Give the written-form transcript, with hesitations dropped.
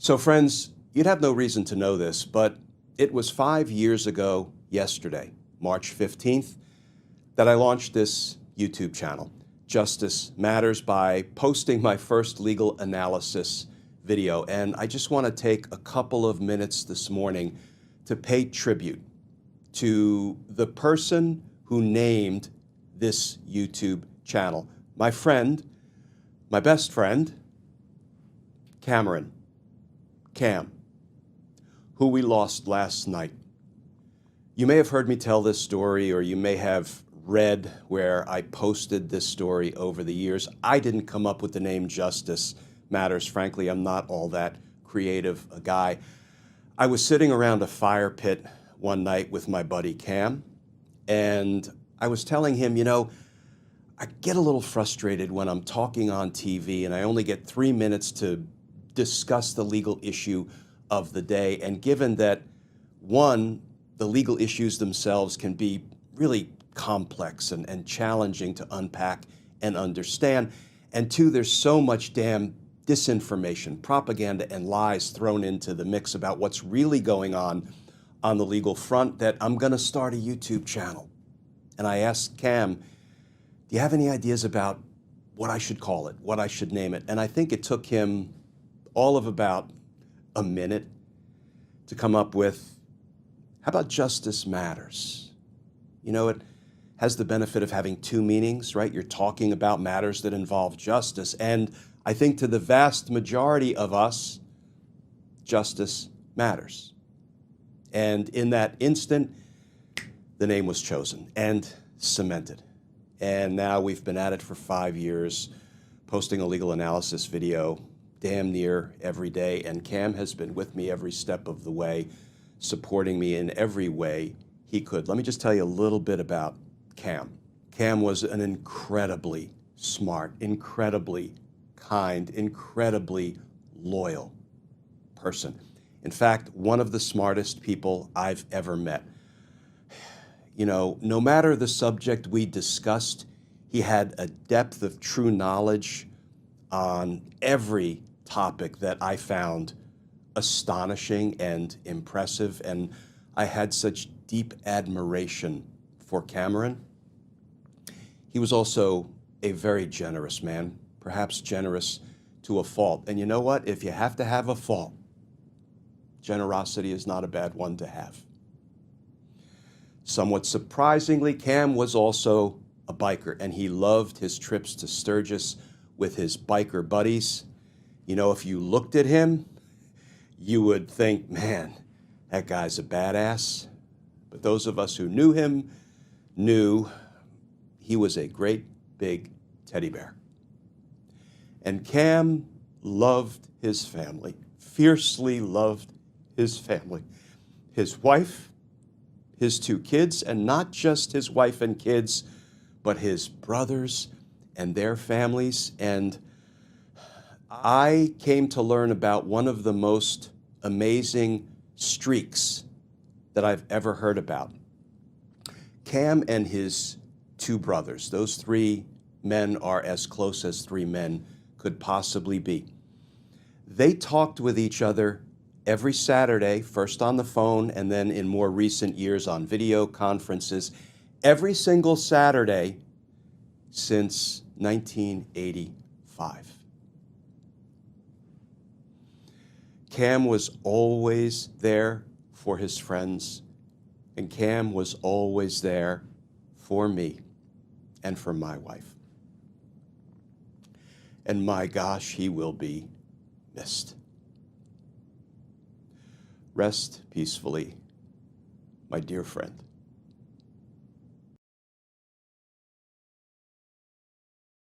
So friends, you'd have no reason to know this, but it was 5 years ago yesterday, March 15th, that I launched this YouTube channel, Justice Matters, by posting my first legal analysis video. And I just want to take a couple of minutes this morning to pay tribute to the person who named this YouTube channel. My friend, my best friend, Cam, who we lost last night. You may have heard me tell this story, or you may have read where I posted this story over the years. I didn't come up with the name Justice Matters. Frankly, I'm not all that creative a guy. I was sitting around a fire pit one night with my buddy Cam, and I was telling him, I get a little frustrated when I'm talking on TV and I only get 3 minutes to discuss the legal issue of the day. And given that, one, the legal issues themselves can be really complex and challenging to unpack and understand, and two, there's so much damn disinformation, propaganda, and lies thrown into the mix about what's really going on the legal front, that I'm going to start a YouTube channel. And I asked Cam, do you have any ideas about what I should call it, what I should name it? And I think it took him all of about a minute to come up with, how about Justice Matters? It has the benefit of having two meanings, right? You're talking about matters that involve justice. And I think to the vast majority of us, justice matters. And in that instant, the name was chosen and cemented. And now we've been at it for 5 years, posting a legal analysis video damn near every day. And Cam has been with me every step of the way, supporting me in every way he could. Let me just tell you a little bit about Cam. Cam was an incredibly smart, incredibly kind, incredibly loyal person. In fact, one of the smartest people I've ever met. No matter the subject we discussed, he had a depth of true knowledge on every topic that I found astonishing and impressive. And I had such deep admiration for Cameron. He was also a very generous man, perhaps generous to a fault. And you know what? If you have to have a fault, generosity is not a bad one to have. Somewhat surprisingly, Cam was also a biker, and he loved his trips to Sturgis with his biker buddies. If you looked at him, you would think, man, that guy's a badass. But those of us who knew him knew he was a great big teddy bear. And Cam loved his family, fiercely loved his family. His wife, his 2 kids, and not just his wife and kids, but his brothers and their families. And I came to learn about one of the most amazing streaks that I've ever heard about. Cam and his 2 brothers, those 3 men are as close as 3 men could possibly be. They talked with each other every Saturday, first on the phone, and then in more recent years on video conferences, every single Saturday since 1985. Cam was always there for his friends, and Cam was always there for me and for my wife. And my gosh, he will be missed. Rest peacefully, my dear friend.